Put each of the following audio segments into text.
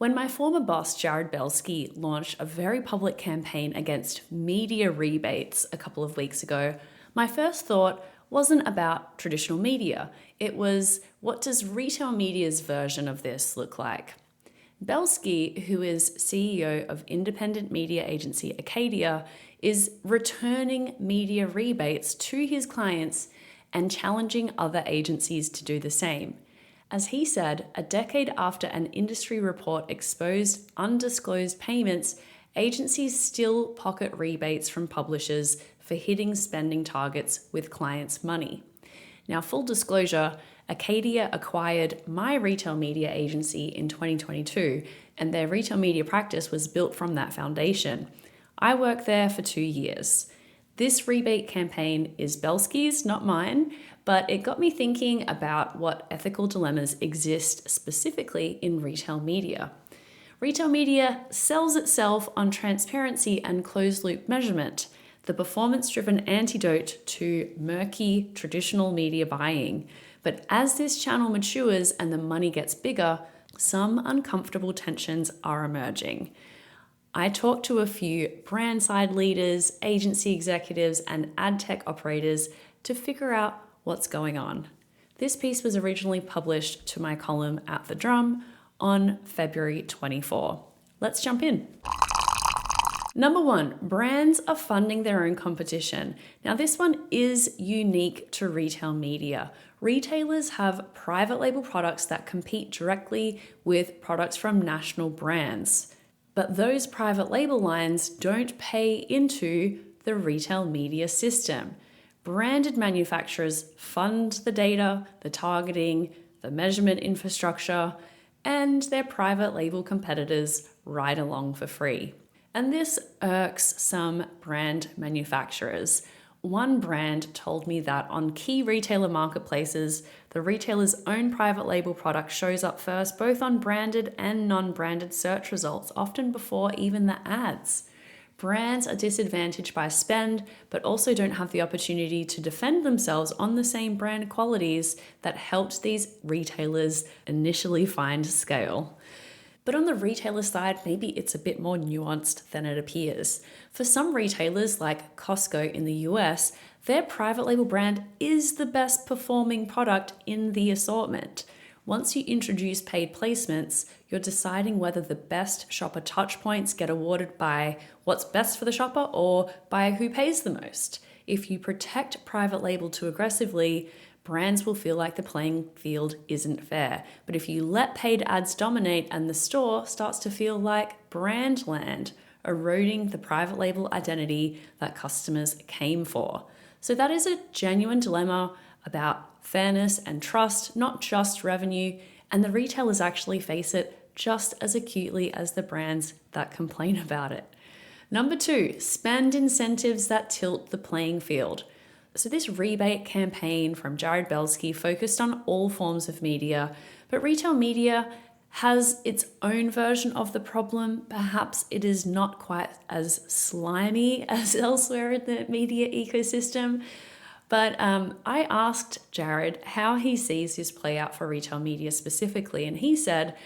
When my former boss, Jared Belsky, launched a very public campaign against media rebates a couple of weeks ago, my first thought wasn't about traditional media. It was, what does retail media's version of this look like? Belsky, who is CEO of independent media agency Acadia, is returning media rebates to his clients and challenging other agencies to do the same. As he said, a decade after an industry report exposed undisclosed payments, agencies still pocket rebates from publishers for hitting spending targets with clients' money. Now, full disclosure, Acadia acquired my retail media agency in 2022, and their retail media practice was built from that foundation. I worked there for 2 years. This rebate campaign is Belsky's, not mine, but it got me thinking about what ethical dilemmas exist specifically in retail media. Retail media sells itself on transparency and closed-loop measurement, the performance-driven antidote to murky traditional media buying. But as this channel matures and the money gets bigger, some uncomfortable tensions are emerging. I talked to a few brand side leaders, agency executives, and ad tech operators to figure out what's going on. This piece was originally published to my column at The Drum on February 24. Let's jump in. Number 1, brands are funding their own competition. Now, this one is unique to retail media. Retailers have private label products that compete directly with products from national brands. But those private label lines don't pay into the retail media system. Branded manufacturers fund the data, the targeting, the measurement infrastructure, and their private label competitors ride along for free. And this irks some brand manufacturers. One brand told me that on key retailer marketplaces, the retailer's own private label product shows up first, both on branded and non-branded search results, often before even the ads. Brands are disadvantaged by spend, but also don't have the opportunity to defend themselves on the same brand qualities that helped these retailers initially find scale. But on the retailer side, maybe it's a bit more nuanced than it appears. For some retailers, like Costco in the US, their private label brand is the best performing product in the assortment. Once you introduce paid placements, you're deciding whether the best shopper touchpoints get awarded by what's best for the shopper or by who pays the most. If you protect private label too aggressively, brands will feel like the playing field isn't fair. But if you let paid ads dominate and the store starts to feel like brand land, eroding the private label identity that customers came for. So that is a genuine dilemma about fairness and trust, not just revenue, and the retailers actually face it just as acutely as the brands that complain about it. Number 2, spend incentives that tilt the playing field. So this rebate campaign from Jared Belsky focused on all forms of media, but retail media has its own version of the problem. Perhaps it is not quite as slimy as elsewhere in the media ecosystem. But I asked Jared how he sees this play out for retail media specifically, and he said,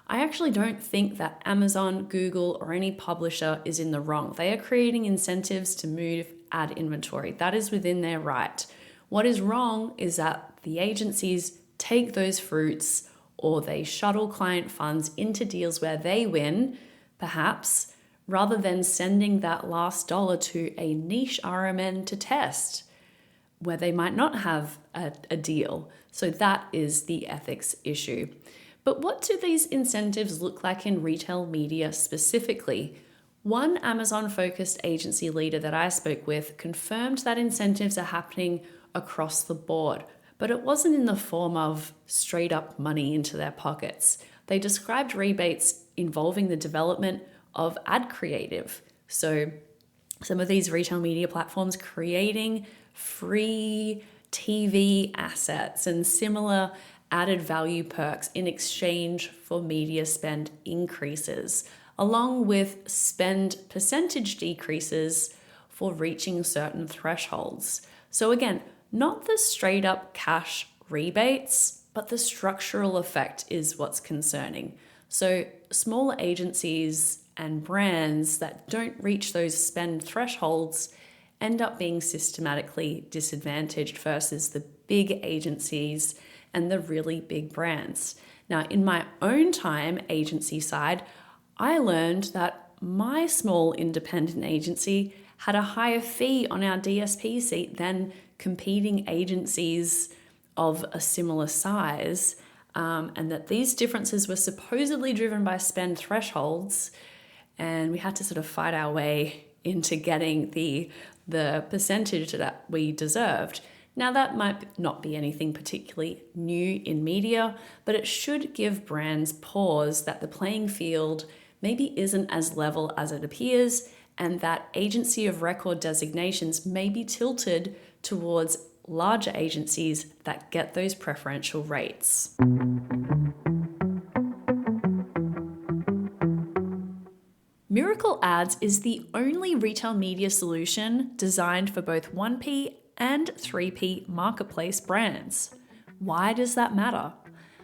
I actually don't think that Amazon, Google, or any publisher is in the wrong. They are creating incentives to move ad inventory. That is within their right. What is wrong is that the agencies take those fruits or they shuttle client funds into deals where they win, perhaps, rather than sending that last dollar to a niche RMN to test, where they might not have a deal. So that is the ethics issue. But what do these incentives look like in retail media specifically? One Amazon-focused agency leader that I spoke with confirmed that incentives are happening across the board, but it wasn't in the form of straight up money into their pockets. They described rebates involving the development of ad creative. So some of these retail media platforms creating free TV assets and similar added value perks in exchange for media spend increases, along with spend percentage decreases for reaching certain thresholds. So again, not the straight up cash rebates, but the structural effect is what's concerning. So smaller agencies and brands that don't reach those spend thresholds end up being systematically disadvantaged versus the big agencies and the really big brands. Now, in my own time, agency side, I learned that my small independent agency had a higher fee on our DSP seat than competing agencies of a similar size, and that these differences were supposedly driven by spend thresholds, and we had to sort of fight our way into getting the percentage that we deserved. Now, that might not be anything particularly new in media, but it should give brands pause that the playing field maybe isn't as level as it appears, and that agency of record designations may be tilted towards larger agencies that get those preferential rates. Miracle Ads is the only retail media solution designed for both 1P and 3P marketplace brands. Why does that matter?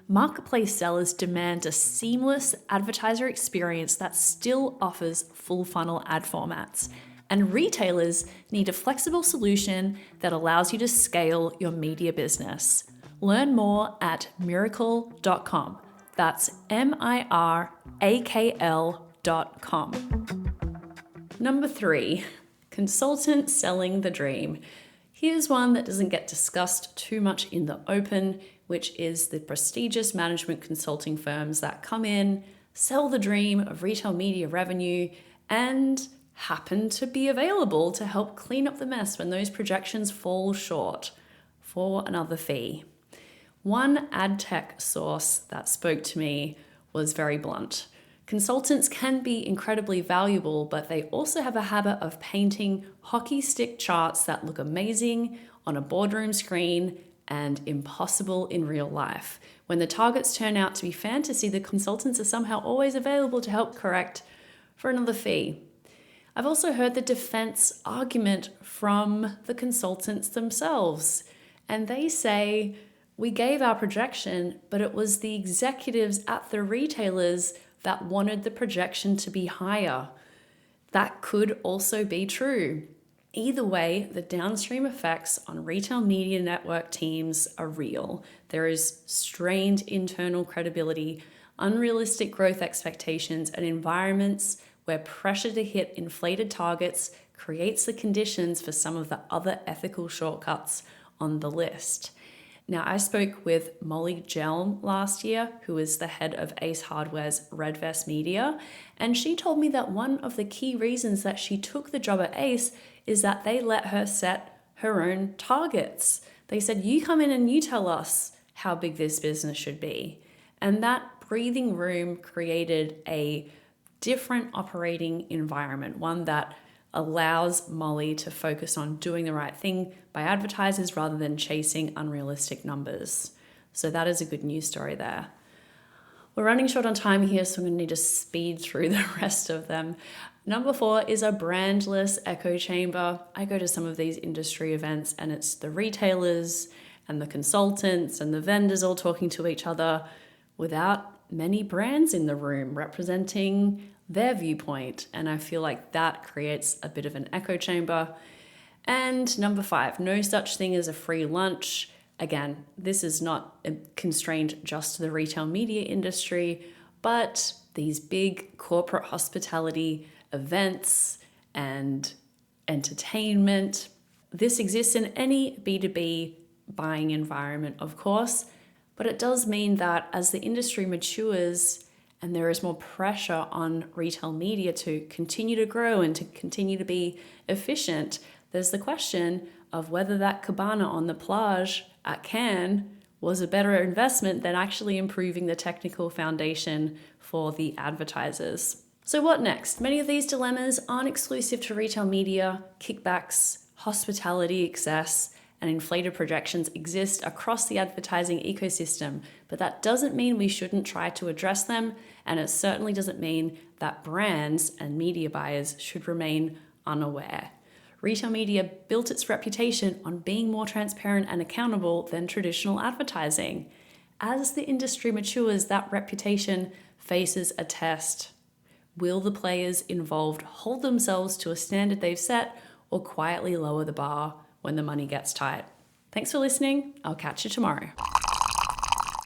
Marketplace sellers demand a seamless advertiser experience that still offers full funnel ad formats, and retailers need a flexible solution that allows you to scale your media business. Learn more at miracle.com. That's MIRAKL.com. Number 3, consultant selling the dream. Here's one that doesn't get discussed too much in the open, which is the prestigious management consulting firms that come in, sell the dream of retail media revenue, and happen to be available to help clean up the mess when those projections fall short for another fee. One ad tech source that spoke to me was very blunt. Consultants can be incredibly valuable, but they also have a habit of painting hockey stick charts that look amazing on a boardroom screen and impossible in real life. When the targets turn out to be fantasy, the consultants are somehow always available to help correct for another fee. I've also heard the defense argument from the consultants themselves, and they say, we gave our projection, but it was the executives at the retailers that wanted the projection to be higher. That could also be true. Either way, the downstream effects on retail media network teams are real. There is strained internal credibility, unrealistic growth expectations, and environments where pressure to hit inflated targets creates the conditions for some of the other ethical shortcuts on the list. Now, I spoke with Molly Jelm last year, who is the head of Ace Hardware's Red Vest Media, and she told me that one of the key reasons that she took the job at Ace is that they let her set her own targets. They said, you come in and you tell us how big this business should be. And that breathing room created a different operating environment, one that allows Molly to focus on doing the right thing by advertisers rather than chasing unrealistic numbers. So that is a good news story there. We're running short on time here, so I'm going to need to speed through the rest of them. Number 4 is a brandless echo chamber. I go to some of these industry events and it's the retailers and the consultants and the vendors all talking to each other without many brands in the room representing their viewpoint. And I feel like that creates a bit of an echo chamber. And number 5, no such thing as a free lunch. Again, this is not constrained just to the retail media industry, but these big corporate hospitality events and entertainment. This exists in any B2B buying environment, of course, but it does mean that as the industry matures and there is more pressure on retail media to continue to grow and to continue to be efficient, there's the question of whether that cabana on the plage at Cannes was a better investment than actually improving the technical foundation for the advertisers. So what next? Many of these dilemmas aren't exclusive to retail media. Kickbacks, hospitality excess, and inflated projections exist across the advertising ecosystem, but that doesn't mean we shouldn't try to address them, and it certainly doesn't mean that brands and media buyers should remain unaware. Retail media built its reputation on being more transparent and accountable than traditional advertising. As the industry matures, that reputation faces a test. Will the players involved hold themselves to a standard they've set or quietly lower the bar when the money gets tight? Thanks for listening. I'll catch you tomorrow.